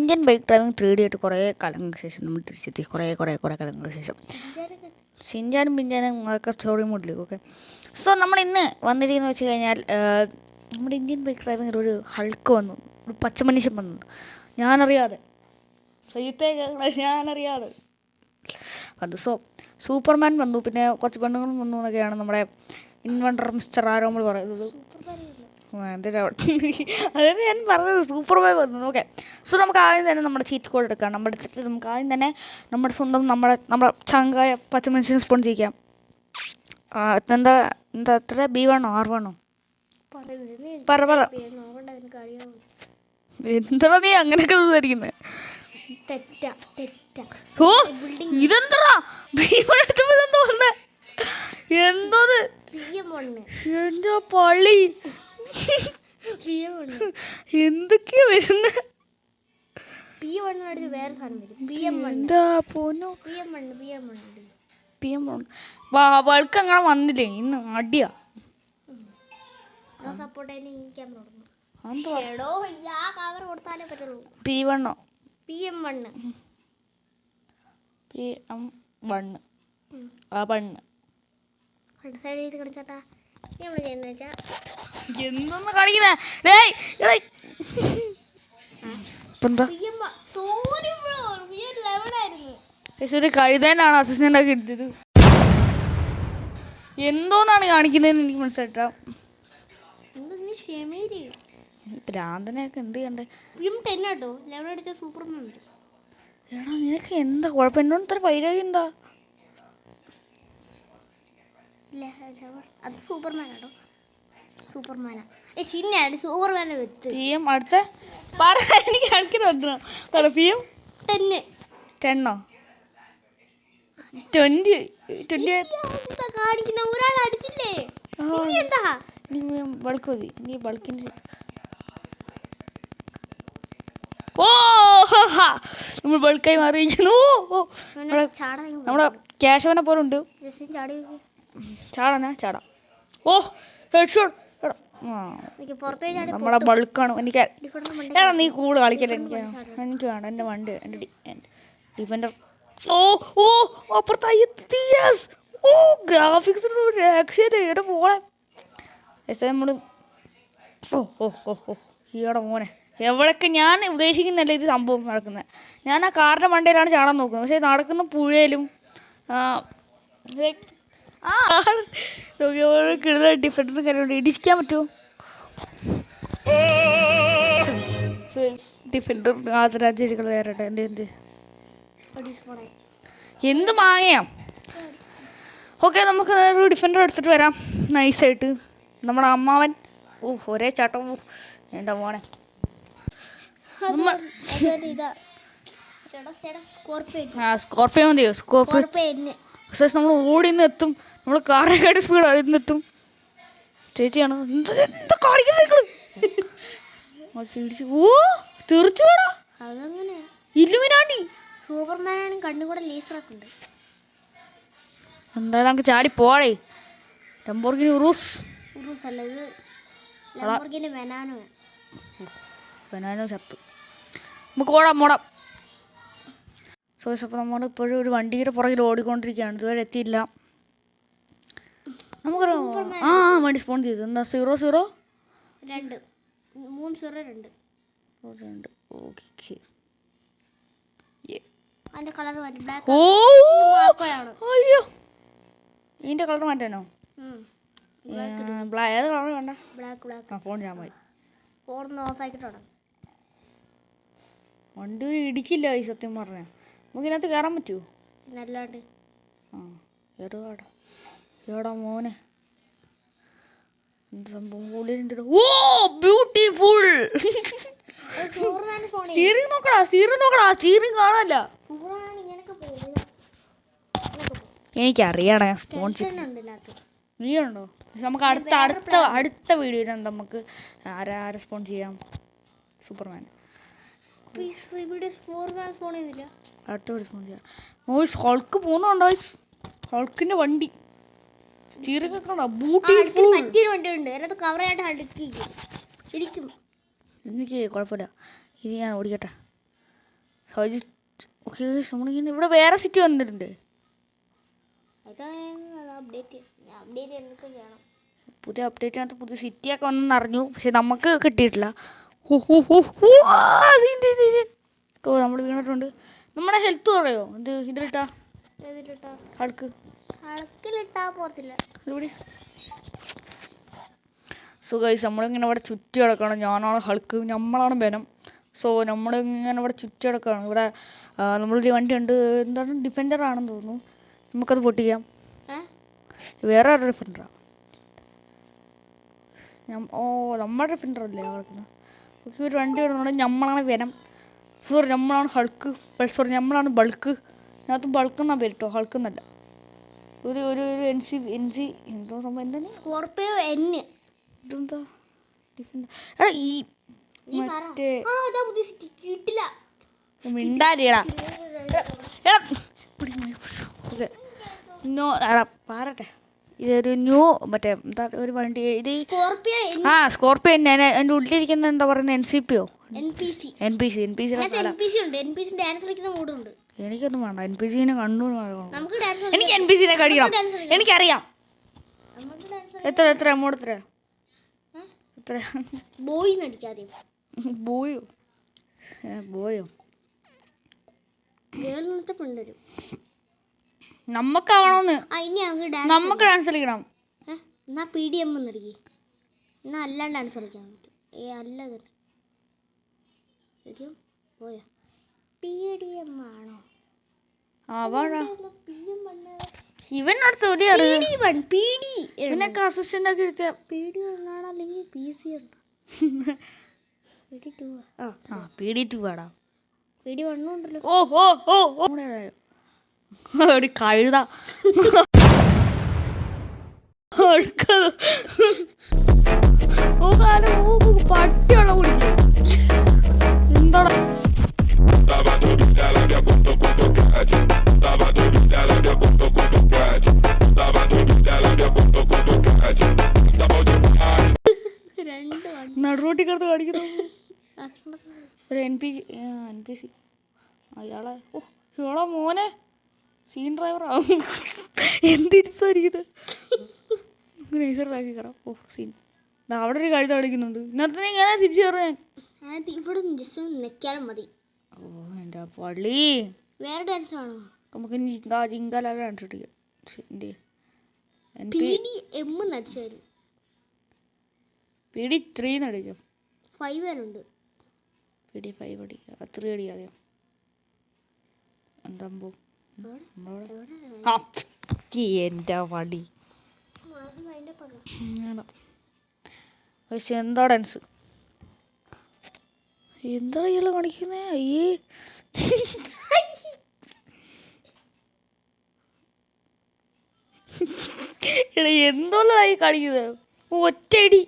Indian bike driving 3D ആയിട്ട് കുറേ കാലങ്ങൾക്ക് ശേഷം നമ്മൾ തിരിച്ചെത്തി. കുറേ കാലങ്ങൾക്ക് ശേഷം ഷിൻജാനും പിഞ്ചാനും ഒക്കെ സ്റ്റോറി മോഡിൽ. ഓക്കെ, സോ നമ്മൾ ഇന്ന് വന്നിരിക്കുന്നത് വെച്ച് കഴിഞ്ഞാൽ നമ്മുടെ ഇന്ത്യൻ ബൈക്ക് ഡ്രൈവിംഗിൽ ഒരു ഹൾക്ക് വന്നു, ഒരു പച്ച മനുഷ്യൻ വന്നു. ഞാനറിയാതെ ഞാനറിയാതെ അത്. സൂപ്പർമാൻ വന്നു, പിന്നെ കുറച്ച് പെണ്ണുങ്ങളും വന്നു എന്നൊക്കെയാണ് നമ്മുടെ ഇൻവെൻറ്റർ മിസ്റ്റർ ആരോമൽ പറയുന്നത്. അതായത് ഞാൻ പറഞ്ഞത് സൂപ്പർമാൻ വന്നു. ഓക്കെ, സോ നമുക്ക് ആദ്യം തന്നെ നമ്മുടെ ചീറ്റ് കോഡ് എടുക്കാം. നമുക്ക് ആദ്യം തന്നെ നമ്മുടെ സ്വന്തം നമ്മുടെ ചങ്കായ പച്ചമനുഷ്യനെ സ്പോൺ ചെയ്യിക്കാം. എന്താ എത്ര B1 R1 പറ എന്താ നീ അങ്ങനെയൊക്കെ സംസാരിക്കുന്നത്? ഓ ഇതെന്താ എന്തോ പറഞ്ഞേ? എന്തോന്ന് എന്റെ പള്ളി എന്തൊക്കെയാ വരുന്നത്? എന്താ പോന്നോ വൾക്ക് അങ്ങനെ വന്നില്ലേ? ഇന്ന് അടിയാ. എന്തൊന്ന് കളിക്കുന്നേ? ഒരു കഴുതേനാണ് അസിസ്റ്റന്റ് ആക്കി എടുത്തത്. എന്തോന്നാണ് കാണിക്കുന്നതെന്ന് എനിക്ക് മനസ്സിലായിട്ടാ. ഭ്രാന്തനെയൊക്കെ എന്ത് ചെയ്യണ്ടേ? എടാ നിനക്ക് എന്താ കുഴപ്പം? എന്നോട് ഇത്ര വൈരാഗ്യം എന്താ? അത് സൂപ്പർമാനാണോ? സൂപ്പർമാനാ അടുത്ത എനിക്ക് ടെണ്ണോ 20 കാണിക്കുന്ന ഒരാൾ അടിച്ചില്ലേ? ബൾക്ക് മതി. നീ ബൾക്കിന് നമ്മൾ ബൾക്കായി മാറിയിരിക്കുന്നു. നമ്മുടെ കേശവനെ പോലെ ഉണ്ട്. ചാടാം. ഓ ഹെഡ്ഷോട്ട്. നമ്മളെ ബൾക്കാണ്. എനിക്ക് എടാ നീ കൂള് കളിക്കല്ലേ? എനിക്ക് വേണ്ട. എൻ്റെ വണ്ടി എൻ്റെ ഡിഫൻഡർ. ഓ അപ്പുറത്തായി. ഓ ഗ്രാഫിക്സ് രക്ഷയില്ല മോളെ. നമ്മൾ ഈയുടെ മോനെ എവിടൊക്കെ ഞാൻ ഉദ്ദേശിക്കുന്നല്ല ഇത് സംഭവം നടക്കുന്നത്. ഞാൻ ആ കാറിൻ്റെ മണ്ടയിലാണ് ചാടാൻ നോക്കുന്നത്, പക്ഷേ നടക്കുന്ന പുഴയിലും ഡിഫറെൻറ്റ് കാര്യമുണ്ട്. ഇടിക്കാൻ പറ്റുമോ? ഡിഫൻഡർ ആദരാജ്യകൾ നേരട്ടെ. എന്ത് മാങ്ങയാ? ഓക്കെ, നമുക്ക് ഒരു ഡിഫൻഡർ എടുത്തിട്ട് വരാം നൈസായിട്ട്. നമ്മുടെ അമ്മാവൻ ഒരേ ചാട്ടം. എൻ്റെ മോനെ സ്കോർപ്പിയോ മതിയോ? സ്കോർപ്പിയോ നമ്മൾ ഓടി നിന്ന് എത്തും. നമ്മൾ കാറിനെക്കാട്ടി സ്പീഡ് ഇന്നെത്തും. ചേച്ചിയാണ് എന്താ കാണിക്കുന്നത്? ഓ തീർച്ചു വേടാ. ഇല്ലുമിനാണ്ടി സൂപ്പർമാനാണ് കണ്ണുകൂടെ ലേസറാക്കുണ്ട്. എന്തായാലും നമുക്ക് ചാടി പോടേ. ലംബോർഗിനി ഉറൂസ് അല്ല, ഇത് ലംബോർഗിനി വെനാനോ ചത്തു. നമുക്ക് ഓടാം. അപ്പോൾ നമ്മൾ ഇപ്പോഴും ഒരു വണ്ടിയുടെ പുറകിൽ ഓടിക്കൊണ്ടിരിക്കുകയാണ്. ഇതുവരെ എത്തിയില്ല. നമുക്കൊരു വണ്ടി സ്പോൺ ചെയ്തു. എന്താ 0-0 2. ഓക്കെ, അയ്യോ ഇതിൻ്റെ കളർ മാറ്റാനോ? ഏത് കളർ വേണ്ട? ഫോൺ ഞാൻ പോയി. വണ്ടി ഇടിക്കില്ല ഈ സത്യം പറഞ്ഞ. നമുക്കിനകത്ത് കയറാൻ പറ്റുമോ? എടാ മോനെ എന്ത് സംഭവം? ഓ ബ്യൂട്ടിഫുൾ. സ്റ്റീറിംഗ് നോക്കടാ. സ്റ്റീറിംഗ് കാണാല്ല. എനിക്കറിയാടാ സ്പോൺസർ നീ ഉണ്ടോ? നമുക്ക് അടുത്ത വീഡിയോയിൽ നമുക്ക് ആരെ സ്പോൺ ചെയ്യാം? സൂപ്പർമാൻ അടുത്ത വീഡിയോ സ്പോൺ ചെയ്യാം. ഹൾക്ക് പോകുന്നുണ്ടോ? ഹൾക്കിൻ്റെ വണ്ടി സ്റ്റീറിംഗ് ഒക്കെ എനിക്ക് കുഴപ്പമില്ല. ഇത് ഞാൻ ഓടിക്കട്ടെ. ഓക്കെ നമ്മളിങ്ങനെ ഇവിടെ വേറെ സിറ്റി വന്നിട്ടുണ്ട്. അപ്ഡേറ്റ് ചെയ്തിട്ട് വേണം. പുതിയ അപ്ഡേറ്റിനകത്ത് പുതിയ സിറ്റിയൊക്കെ വന്നെന്ന് അറിഞ്ഞു, പക്ഷെ നമുക്ക് കിട്ടിയിട്ടില്ല. ഓ നമ്മൾ വീണിട്ടുണ്ട്. നമ്മുടെ ഹെൽത്ത് കുറയോ ഇതിലിട്ടാ ഹൾക്ക് പോസില്ല. ഇവിടെ സോ ഗൈസ് നമ്മളിങ്ങനെ ഇവിടെ ചുറ്റി കിടക്കുകയാണ്. ഞാനാണ് ഹൾക്ക്, നമ്മളാണ് ബനം. സോ നമ്മളിങ്ങനെ ഇവിടെ ചുറ്റി കിടക്കുകയാണ്. ഇവിടെ നമ്മളൊരു വണ്ടിയുണ്ട്, എന്താണ് ഡിഫൻഡർ ആണെന്ന് തോന്നുന്നു. നമുക്കത് പൊട്ടിക്കാം. വേറെ ആരുടെ ഡിഫൻഡറാണ്? നമ്മുടെ ഡിഫൻഡർ അല്ലേ കിടക്കുന്നത്? ഓക്കെ ഒരു വണ്ടി കിടന്നുണ്ട്. നമ്മളാണ് വെനം. സോറി നമ്മളാണ് ഹൾക്ക്. സോറി നമ്മളാണ് ബൾക്ക്. അതിനകത്ത് ബൾക്ക് എന്നാ പേര് കേട്ടോ, ഹൾക്ക് എന്നല്ല. ഒരു ഒരു എൻ സി എന്തോ സംഭവം എന്താണ് സ്കോർപിയോ എൻ ഇതെന്താ ഡിഫൻഡർ? എടാ ഈ മറ്റേ മിണ്ടാരിയടാ. ഓക്കെ നോ എടാ പാറട്ടെ. ഇതൊരു ന്യൂ മറ്റേ എന്താ ഒരു വണ്ടി ഇത് സ്കോർപിയോ തന്നെ. എൻ്റെ ഉള്ളിലിരിക്കുന്ന എന്താ പറയുന്നത് NCPയോ NPC എനിക്കൊന്നും വേണ്ട. NPCനെ കണ്ടു എനിക്ക് NPCനെ കടിക്കണം. എനിക്കറിയാം. എത്ര എമൗണ്ട് എത്ര ബോയ് നടിക്കാതെ ബോയോ ബോയോ കൊണ്ടുവരും. നമുക്കാവണമെന്ന് നമുക്ക് ഡാൻസ് കളിക്കണം. എന്നാ PDM നടിക്കേ. എന്നാ അല്ലാണ്ട് ഡാൻസ് കളിക്കാൻ പറ്റും. അല്ല പോയോ PDM ആണോ? ഇവനടുത്ത് ഇവനൊക്കെ അസിസ്റ്റന്റ് ആക്കി എടുത്ത അല്ലെങ്കിൽ PC ഉണ്ടോ? PD2 ആടാ. PD1 ഉണ്ടല്ലോ. ഒരു കഴുത പട്ടിയുള്ള കുടിക്കും. എന്താണ് നടുറോട്ടി കിടത്ത് കാണിക്കുന്നത്? ഒരു NPC അയാളെ ഇയാളെ മോനെ സീൻ ഡ്രൈവറാവും. എന്തിരിച്ചത് നൈസറാക്കി കയറാം. സീൻ അവിടെ ഒരു കഴുത കളിക്കുന്നുണ്ട്. ഇന്നത്തെ ഇങ്ങനെ തിരിച്ചു കയറാൻ ഇവിടെ ജസ്റ്റ് നിൽക്കാനും മതി. എൻ്റെ പള്ളി വേറെ ഡാൻസ് ആണോ? നമുക്ക് ജിങ്കാല ഡാൻസ് ഇട്ടിക്കാം. PDM നടിച്ചായിരുന്നു. PD3 അടിക്കാം. 5 പേരുണ്ട്. PD5 അടിക്കാം. 3 അടിക്കാതെ എന്താകുമ്പോൾ എൻ്റെ വടി. പക്ഷെ എന്താ ഡാൻസ് എന്താ ഇയാള് കാണിക്കുന്നേ? അയ്യേ എടാ എന്തോന്നായി കാണിക്കുന്നത്? ഒറ്റയടി